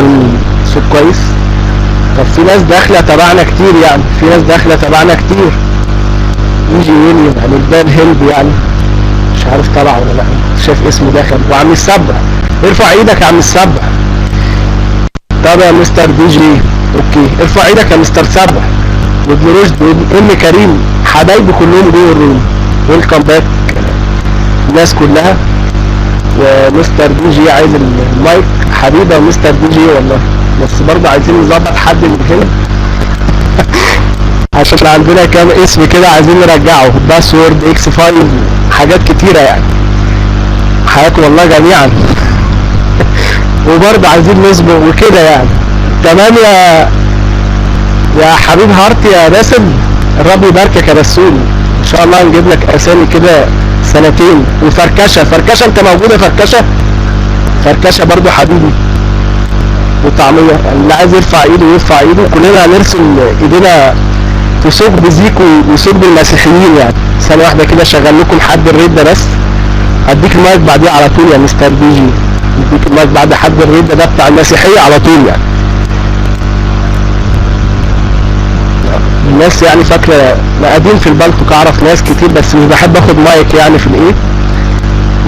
الصوت كويس؟ طب في ناس داخله تبعنا كتير، يعني في ناس داخله تبعنا كتير. يجي ويليام يعني البان هيلب يعني، مش عارف طلع ولا لا، شايف اسمه داخل. وعم السبع، ارفع ايدك يا عم السبع. طب يا مستر دي جي، اوكي ارفع ايدك يا مستر سبع. وابن رشد وابن كريم، حبايبي كلهم جوه الروم. ويلكم باك الناس كلها. ومستر دي جي عايز المايك، حبيبه مستر دي جي والله، بس برضه عايزين نظبط حد من هنا عشان عندنا كام اسم كده عايزين نرجعه، باسورد اكس 5 حاجات كتيره يعني. حياكم الله جميعا وبرضه عايزين نصبر وكده يعني. تمام يا حبيب هارتي يا باسم، الرب يباركك يا بسول. ان شاء الله نجيب لك اسامي كده سنتين. وفركشه، فركشه انت موجوده؟ فركشه برضه حبيبي. وطعميه، اللي عايز يرفع ايده يرفع ايده. كلنا هنرسم ايدينا في ثوب بزيكو وثوب بالمسيحيين يعني. ثانيه واحده كده شغل لكم حد الريد ده بس. هديك المايك بعديه على طول يا مستر بي جي. هديك المايك بعد حد الريد ده بتاع المسيحيه على طول يعني. الناس يعني فاكره قاعدين في البلطو، اعرف ناس كتير بس مش بحب اخد مايك يعني في الايه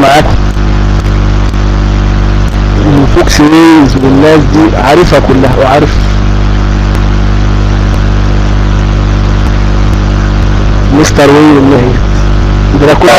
معاكم. الفوكس ويز والناس دي عارفها كلها، وعارف مستر وي والله ده كله.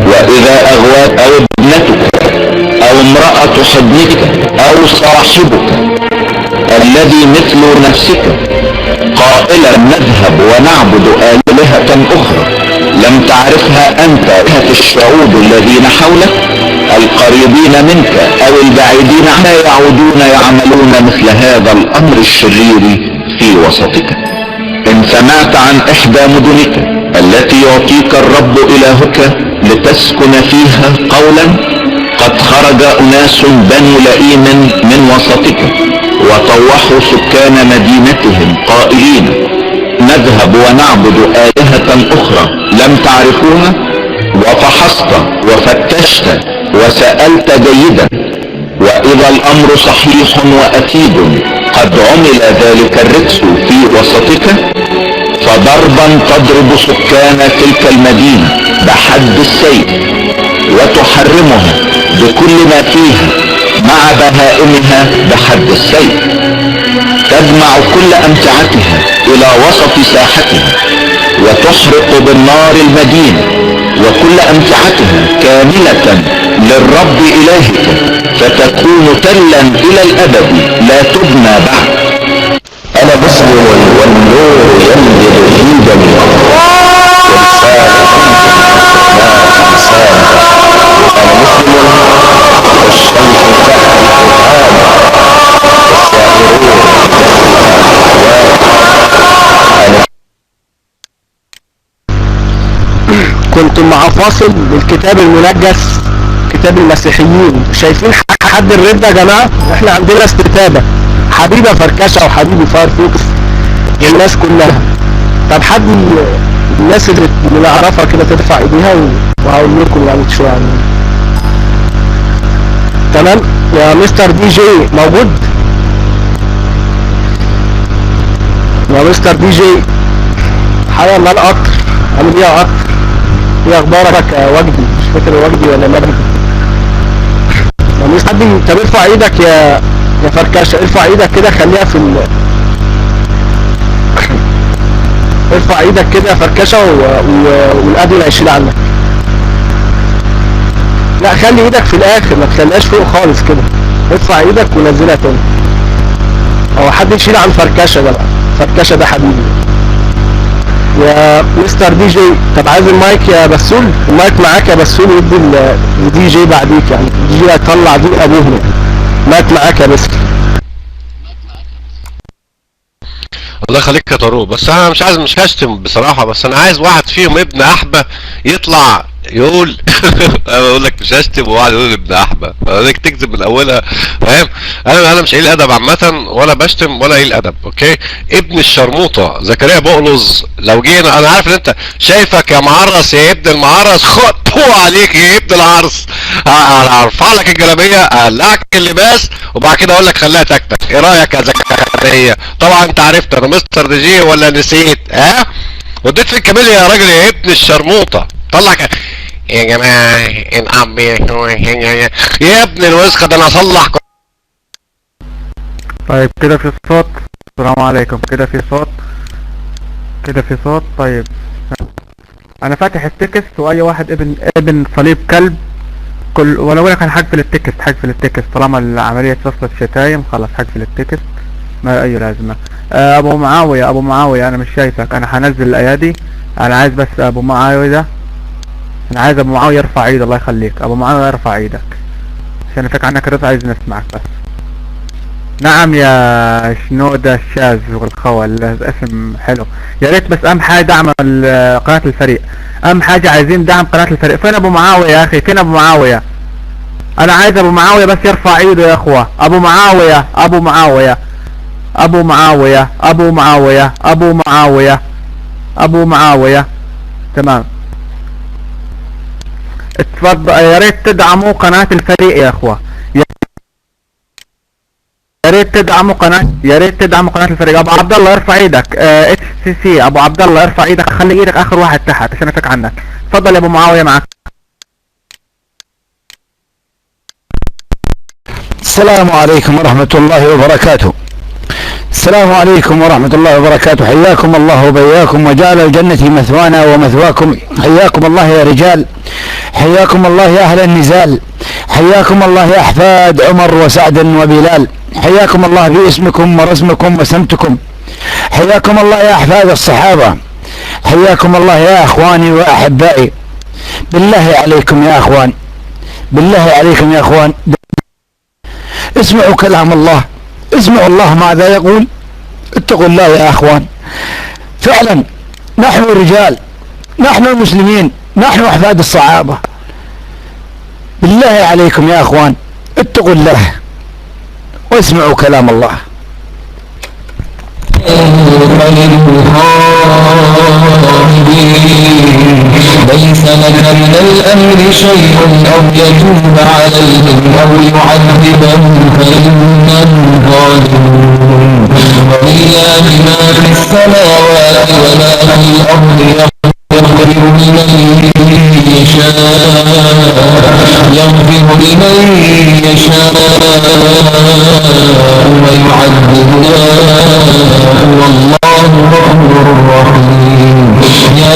وإذا أغواك أو ابنتك أو امرأة حضنك أو صاحبك الذي مثل نفسك قائلا نذهب ونعبد آلهة أخرى لم تعرفها أنت، آلهة الشعوب الذين حولك القريبين منك أو البعيدين عنك يعودون يعملون مثل هذا الأمر الشرير في وسطك. إن سمعت عن إحدى مدنك التي يعطيك الرب إلهك لتسكن فيها قولا قد خرج أناس بنو لئيم من وسطك وطوحوا سكان مدينتهم قائلين نذهب ونعبد آلهة أخرى لم تعرفوها، وفحصت وفتشت وسألت جيدا، وإذا الأمر صحيح وأكيد قد عمل ذلك الرجس في وسطك، فضربا تضرب سكان تلك المدينة بحد السيف وتحرمها بكل ما فيها مع بهائمها بحد السيف، تجمع كل أمتعتها إلى وسط ساحتها وتحرق بالنار المدينة وكل أمتعتها كاملة للرب إلهك، فتكون تلا إلى الأبد لا تبنى بعد. أنا مسلم والنور ينزل في جميع ولسان أنا مسلم والشمس تحت القرآن كنتم مع فاصل للكتاب المنجس، كتاب المسيحيين. شايفين حد الرد يا جماعه؟ احنا عندنا استتابه. حبيبه فركشه وحبيبي فايرفوكس والناس كلها. طب حد الناس اللي نعرفها كده ترفع ايديها وهقول لكم يعني شويه عنها. تمام يا مستر دي جي موجود؟ يا مستر دي جي حيا الله القطر، عامل ايه يا قطر؟ ايه اخبارك يا وجدي؟ مش فاكر وجدي ولا مجدي. يا مستر حد طب ارفع ايدك يا فركشه، ارفع ايدك كده خليها في ارفع ايدك كده يا فركشه والادمن هيشيل عنك. لا خلي ايدك في الاخر، ما تخليهاش فوق خالص كده. ارفع ايدك ونزلها تاني. او حد يشيل عن فركشه ده بقى، فركشه ده حبيبي. يا مستر دي جي طب عايز المايك يا بسول؟ المايك معاك يا بسول، ودي الدي جي بعديك يعني. الدي جي هيطلع دي ابوهم. المايك معاك يا بسول. الله يخليك يا طارق. بس انا مش هشتم بصراحه، بس انا عايز واحد فيهم ابن احبه يطلع يقول انا بقول لك مش هشتم وواحد يقول ابن احبه، فلك تكذب من اولها، فاهم؟ انا مش قليل ادب عامه، ولا بشتم ولا قليل ادب، اوكي؟ ابن الشرموطه زكريا بقلظ، لو جينا انا عارف ان انت شايفك يا معرس يا ابن المعرس، خطوه عليك يا ابن العرس، هرفع لك الجلابيه، اقلعك اللباس، وبعد كده اقول لك خليها تكتك. ايه رايك يا زكريا؟ طبعا انت عرفت انا مستر دي جي ولا نسيت؟ ها؟ وديت في الكاميليا يا راجل يا ابن الشرموطه، طلع يا جماعه الاب يا ابن الوسخه ده انا اصلح. طيب كده في صوت. السلام عليكم. كده في صوت. كده في صوت. طيب انا فاتح التكست، واي واحد ابن صليب كلب كل، ولو لك انا حقفل التكست طالما العملية وصلت شتايم، خلاص حقفل التكست ما اي لازمة. ابو معاوية انا مش شايفك، انا هنزل الايادي، انا عايز بس ابو معاوية ده، انا عايز ابو معاوية يرفع ايده، الله يخليك ابو معاوية يرفع ايدك عشان افك عنك الرفع، عايز نسمعك بس. نعم يا شنودة الشاذ والخول، اسم حلو. يا ريت بس اهم حاجة دعم قناة الفريق، اهم حاجة عايزين دعم قناة الفريق. فين ابو معاوية يا اخي؟ فين ابو معاوية؟ انا عايز ابو معاوية بس يرفع ايده يا اخوة. ابو معاوية تمام. اتفضل. يا ريت تدعموا قناة الفريق يا اخوة، يا ريت تدعموا قناة الفريق. ابو عبد الله ارفع ايدك. اتش سي سي ابو عبد الله ارفع ايدك، خلي ايدك اخر واحد تحت عشان افك عنك. اتفضل يا ابو معاوية معك. السلام عليكم ورحمة الله وبركاته. السلام عليكم ورحمة الله وبركاته. حياكم الله وبياكم وجعل الجنة مثوانا ومثواكم. حياكم الله يا رجال، حياكم الله يا أهل النزال، حياكم الله يا أحفاد عمر وسعد وبلال، حياكم الله باسمكم ورسمكم وسمتكم، حياكم الله يا أحفاد الصحابة، حياكم الله يا أخواني وأحبائي. بالله عليكم يا أخوان، بالله عليكم يا أخوان، اسمعوا كلام الله، اسمعوا الله ماذا يقول، اتقوا الله يا اخوان. فعلا نحن رجال، نحن المسلمين، نحن احفاد الصحابة. بالله عليكم يا اخوان اتقوا الله واسمعوا كلام الله. ليس لك من الأمر شيء أو يتوب عليهم أو يعذبهم فإنهم ظالمون. ولله ما في السماوات وما في الأرض، يغفر لمن يشاء ويعذب والله غفور رحيم. يا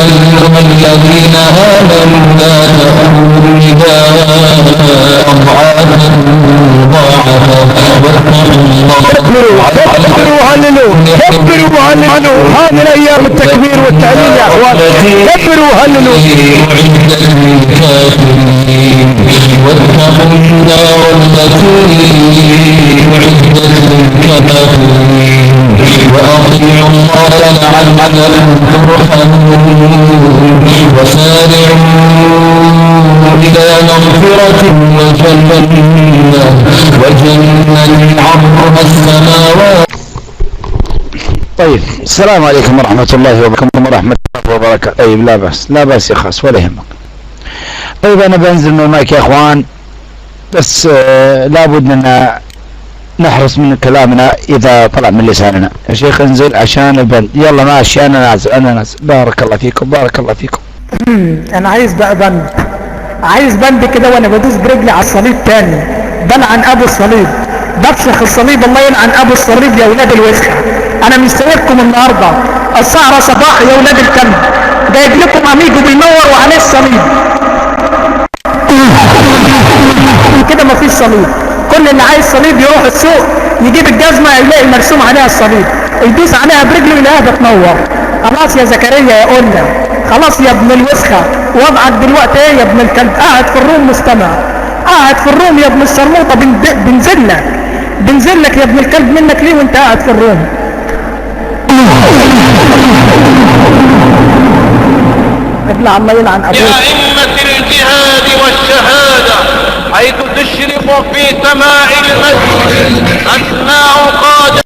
أيها الذين آمنوا لا تأكلوا الربا أضعافا مضاعفة كبروا هللوا هذه الايام التكبير والتهليل يا اخوان، كبروا هللوا. أعدت للكافرين واتقوا النار التي أعدت للكافرين وأطيعوا الله لعلكم ترحمون. وسارعوا إلى مغفرة وجنة عرضها السماوات. طيب السلام عليكم ورحمة الله وبركاته. طيب لا بأس يا خاص ولا يهمك. طيب انا بنزل من المايك يا اخوان، بس لابد ان نحرص من كلامنا اذا طلع من لساننا. يا شيخ انزل عشان البند. يلا ماشي، انا نازل. بارك الله فيكم. انا عايز بقى بند كده، وانا بدوس برجلي على الصليب تاني، بلعن ابو الصليب، بفشخ الصليب، الله يلعن ابو الصليب يا ولاد الوسخه. انا مستنيكم النهارده السهره صباح يا ولاد الكلب، جايب لكم اميجو بينور وعليه الصليب كده مفيش صليب. كل اللي عايز صليب يروح السوق يجيب الجزمه يلاقي مرسوم عليها الصليب، يدوس عليها برجله يلاقيها بتنور. خلاص يا زكريا يا قلنا، خلاص يا ابن الوسخه. وضعك دلوقتي ايه يا ابن الكلب؟ قاعد في الروم مستمع، قاعد في الروم يا ابن الشرموطه. بنزل لك يا ابن الكلب منك ليه وانت قاعد في الروم؟ ابن عم يلعن ابوك. بأئمة الجهاد والشهادة حيث تشرف في سماء المسجد أسماء